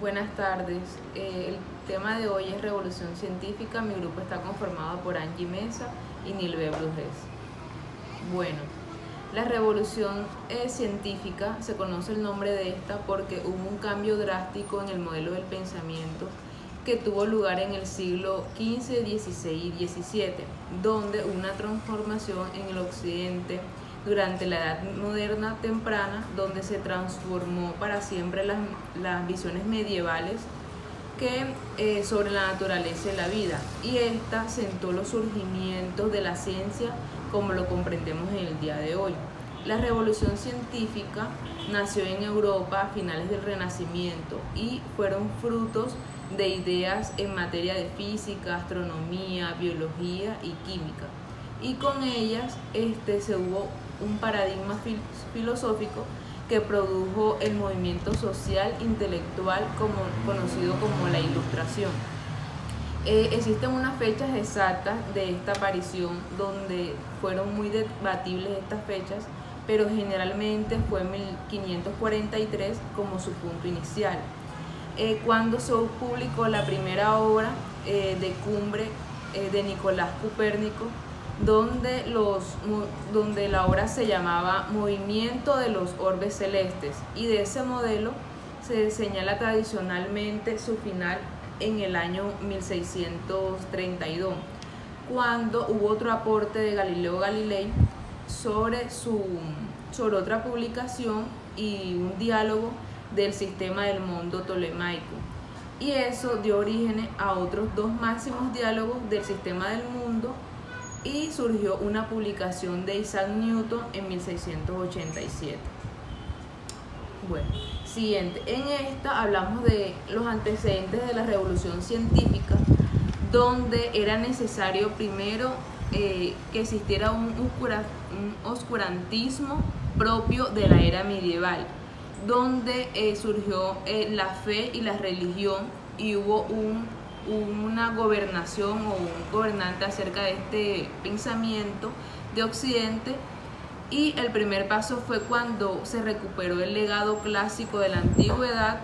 Buenas tardes. El tema de hoy es Revolución Científica. Mi grupo está conformado por Angie Mesa y Nilve Brujes. Bueno, la Revolución Científica se conoce el nombre de esta porque hubo un cambio drástico en el modelo del pensamiento que tuvo lugar en el siglo XV, XVI y XVII, donde una transformación en el occidente durante la Edad Moderna temprana, donde se transformó para siempre las visiones medievales sobre la naturaleza y la vida, y esta sentó los surgimientos de la ciencia como lo comprendemos en el día de hoy. La revolución científica nació en Europa a finales del Renacimiento y fueron frutos de ideas en materia de física, astronomía, biología y química. Y con ellas se hubo un paradigma filosófico que produjo el movimiento social intelectual conocido como la Ilustración. Existen unas fechas exactas de esta aparición donde fueron muy debatibles estas fechas, pero generalmente fue en 1543 como su punto inicial, cuando se publicó la primera obra de cumbre de Nicolás Copérnico, donde la obra se llamaba Movimiento de los Orbes Celestes, y de ese modelo se señala tradicionalmente su final en el año 1632, cuando hubo otro aporte de Galileo Galilei sobre otra publicación y un diálogo del sistema del mundo tolemaico, y eso dio origen a otros dos máximos diálogos del sistema del mundo, y surgió una publicación de Isaac Newton en 1687. Bueno, siguiente. En esta hablamos de los antecedentes de la revolución científica, donde era necesario primero que existiera un oscurantismo propio de la era medieval, donde surgió la fe y la religión, y hubo una gobernación o un gobernante acerca de este pensamiento de Occidente. Y el primer paso fue cuando se recuperó el legado clásico de la antigüedad,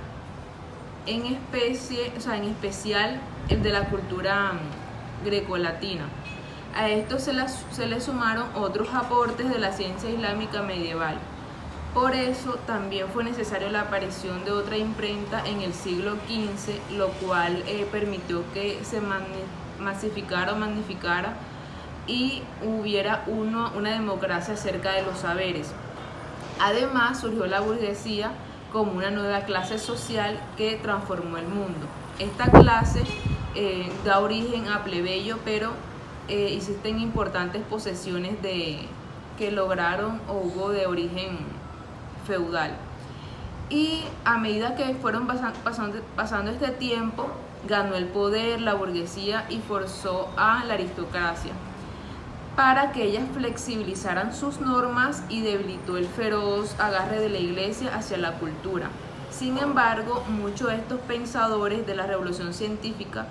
en especial el de la cultura grecolatina. A esto se le sumaron otros aportes de la ciencia islámica medieval. Por eso también fue necesaria la aparición de otra imprenta en el siglo XV, lo cual permitió que se masificara o magnificara y hubiera una democracia acerca de los saberes. Además, surgió la burguesía como una nueva clase social que transformó el mundo. Esta clase da origen a plebeyo, pero existen importantes posesiones que lograron o hubo de origen feudal. Y a medida que fueron pasando este tiempo, ganó el poder la burguesía y forzó a la aristocracia para que ellas flexibilizaran sus normas, y debilitó el feroz agarre de la iglesia hacia la cultura. Sin embargo, muchos de estos pensadores de la revolución científica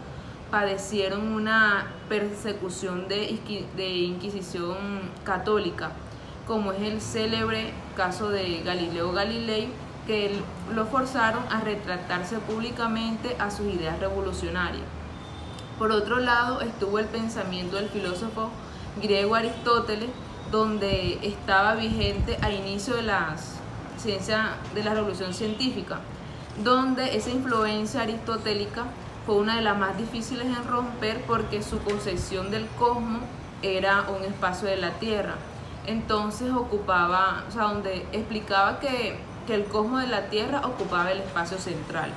padecieron una persecución de inquisición católica, como es el célebre caso de Galileo Galilei, que lo forzaron a retractarse públicamente a sus ideas revolucionarias. Por otro lado, estuvo el pensamiento del filósofo griego Aristóteles, donde estaba vigente a inicio de la ciencia de la revolución científica, donde esa influencia aristotélica fue una de las más difíciles en romper, porque su concepción del cosmos era un espacio de la Tierra. Entonces donde explicaba que el cosmos de la Tierra ocupaba el espacio central.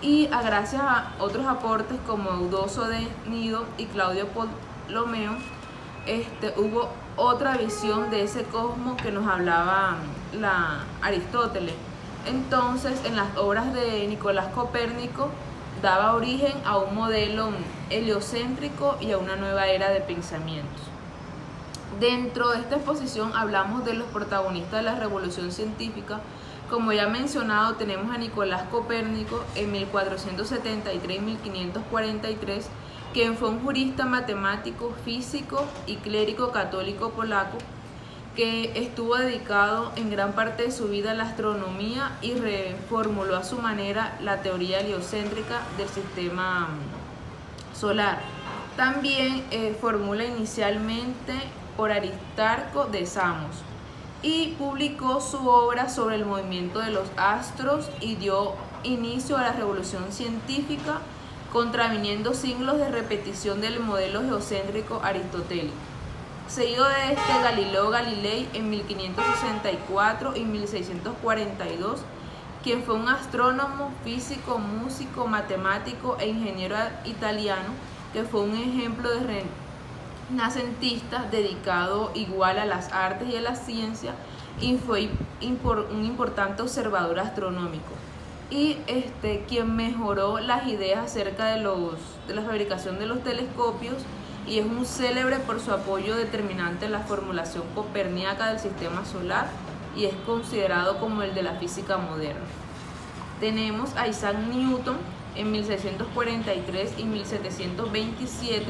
Y gracias a otros aportes como Eudoxo de Nido y Claudio Ptolomeo, hubo otra visión de ese cosmos que nos hablaba Aristóteles. Entonces, en las obras de Nicolás Copérnico daba origen a un modelo heliocéntrico y a una nueva era de pensamientos. Dentro de esta exposición hablamos de los protagonistas de la revolución científica. Como ya mencionado, tenemos a Nicolás Copérnico en 1473-1543, quien fue un jurista, matemático, físico y clérigo católico polaco, que estuvo dedicado en gran parte de su vida a la astronomía y reformuló a su manera la teoría heliocéntrica del sistema solar. También formula inicialmente por Aristarco de Samos y publicó su obra sobre el movimiento de los astros y dio inicio a la revolución científica, contraviniendo siglos de repetición del modelo geocéntrico aristotélico. Seguido de este, Galileo Galilei en 1564 y 1642, quien fue un astrónomo, físico, músico, matemático e ingeniero italiano, que fue un ejemplo de renacentista dedicado igual a las artes y a la ciencia, y fue un importante observador astronómico. Y quien mejoró las ideas acerca de la fabricación de los telescopios, y es un célebre por su apoyo determinante en la formulación coperníaca del sistema solar y es considerado como el de la física moderna. Tenemos a Isaac Newton en 1643 y 1727,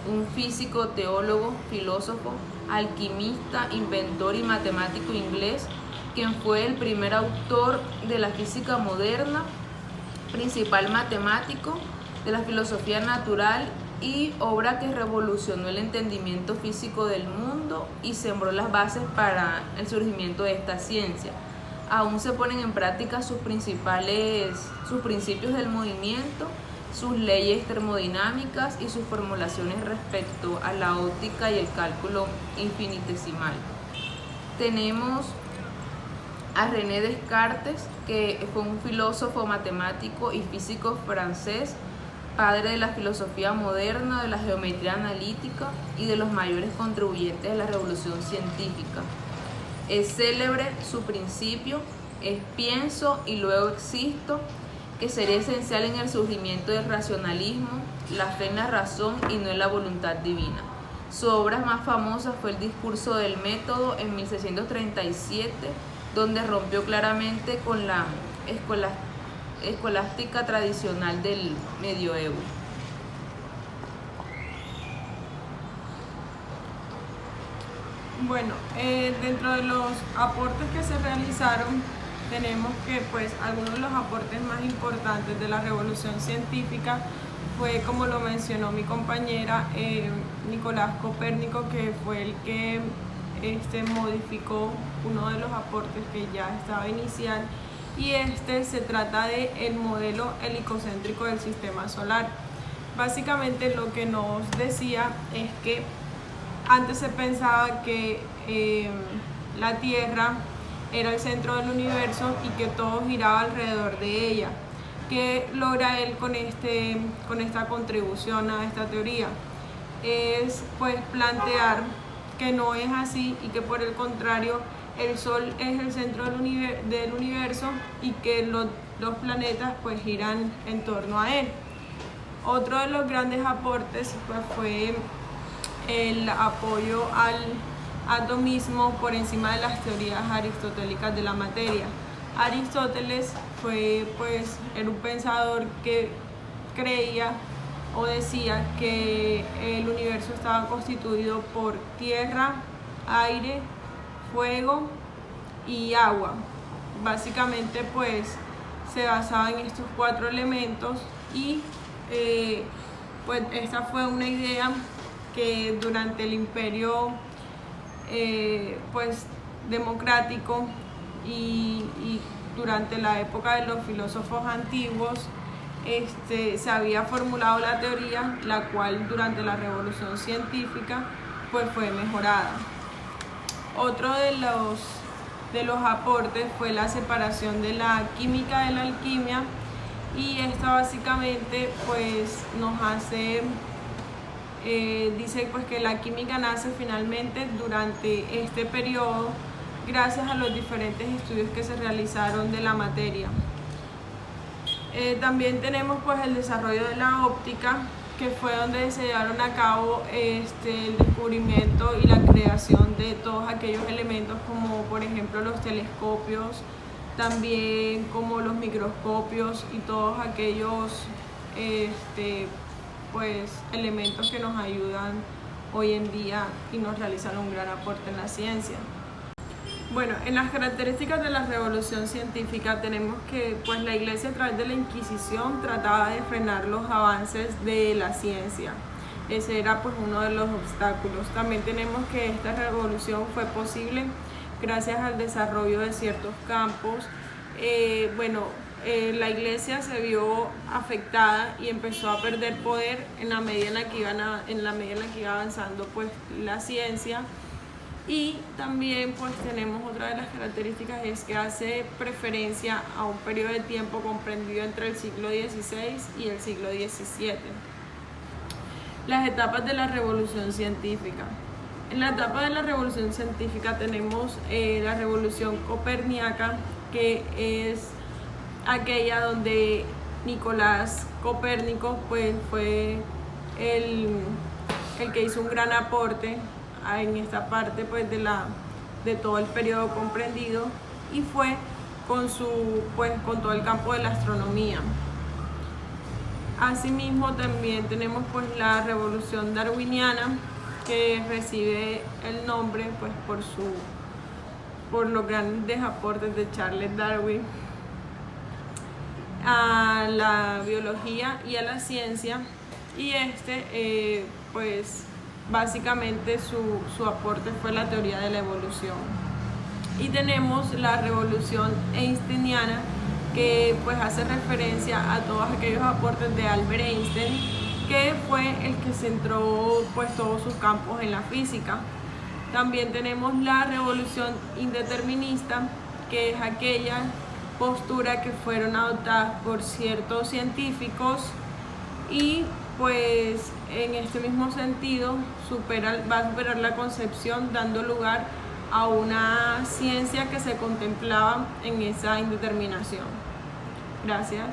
un físico, teólogo, filósofo, alquimista, inventor y matemático inglés, quien fue el primer autor de la física moderna, principal matemático de la filosofía natural y obra que revolucionó el entendimiento físico del mundo y sembró las bases para el surgimiento de esta ciencia. Aún se ponen en práctica sus principios del movimiento, sus leyes termodinámicas y sus formulaciones respecto a la óptica y el cálculo infinitesimal. Tenemos a René Descartes, que fue un filósofo, matemático y físico francés, padre de la filosofía moderna, de la geometría analítica y de los mayores contribuyentes de la revolución científica. Es célebre su principio, es pienso y luego existo, que sería esencial en el surgimiento del racionalismo, la fe en la razón y no en la voluntad divina. Su obra más famosa fue el Discurso del Método en 1637, donde rompió claramente con la escolástica tradicional del medioevo. Bueno, dentro de los aportes que se realizaron, tenemos que pues algunos de los aportes más importantes de la revolución científica fue, como lo mencionó mi compañera, Nicolás Copérnico, que fue el que modificó uno de los aportes que ya estaba inicial, y se trata de el modelo helicocéntrico del sistema solar. Básicamente lo que nos decía es que antes se pensaba que la Tierra era el centro del universo y que todo giraba alrededor de ella. ¿Qué logra él con esta contribución a esta teoría? Es pues plantear que no es así y que por el contrario el Sol es el centro del universo y que los planetas pues giran en torno a él. Otro de los grandes aportes pues fue el apoyo al atomismo por encima de las teorías aristotélicas de la materia. Aristóteles era un pensador que creía o decía que el universo estaba constituido por tierra, aire, fuego y agua. Básicamente pues se basaba en estos 4 elementos y pues esta fue una idea que durante el imperio pues democrático y durante la época de los filósofos antiguos se había formulado la teoría, la cual durante la revolución científica pues fue mejorada. Otro de los aportes fue la separación de la química de la alquimia, y esta básicamente pues nos hace dice pues que la química nace finalmente durante este periodo gracias a los diferentes estudios que se realizaron de la materia. También tenemos pues el desarrollo de la óptica, que fue donde se llevaron a cabo el descubrimiento y la creación de todos aquellos elementos, como por ejemplo los telescopios, también como los microscopios y todos aquellos pues elementos que nos ayudan hoy en día y nos realizan un gran aporte en la ciencia. Bueno, en las características de la revolución científica tenemos que pues la Iglesia a través de la Inquisición trataba de frenar los avances de la ciencia. Ese era pues uno de los obstáculos. También tenemos que esta revolución fue posible gracias al desarrollo de ciertos campos. La Iglesia se vio afectada y empezó a perder poder en la medida en la que iba avanzando pues la ciencia. Y también pues tenemos otra de las características, es que hace preferencia a un periodo de tiempo comprendido entre el siglo XVI y el siglo XVII. Las etapas de la revolución científica. En la etapa de la revolución científica tenemos la revolución copernicana, que es aquella donde Nicolás Copérnico pues, fue el que hizo un gran aporte en esta parte pues, de todo el periodo comprendido, y fue con todo el campo de la astronomía. Asimismo también tenemos pues la revolución darwiniana, que recibe el nombre pues por los grandes aportes de Charles Darwin a la biología y a la ciencia, y pues básicamente su aporte fue la teoría de la evolución. Y tenemos la revolución einsteiniana, que pues hace referencia a todos aquellos aportes de Albert Einstein, que fue el que centró pues todos sus campos en la física. También tenemos la revolución indeterminista, que es aquella postura que fueron adoptadas por ciertos científicos y pues en este mismo sentido va a superar la concepción, dando lugar a una ciencia que se contemplaba en esa indeterminación. Gracias.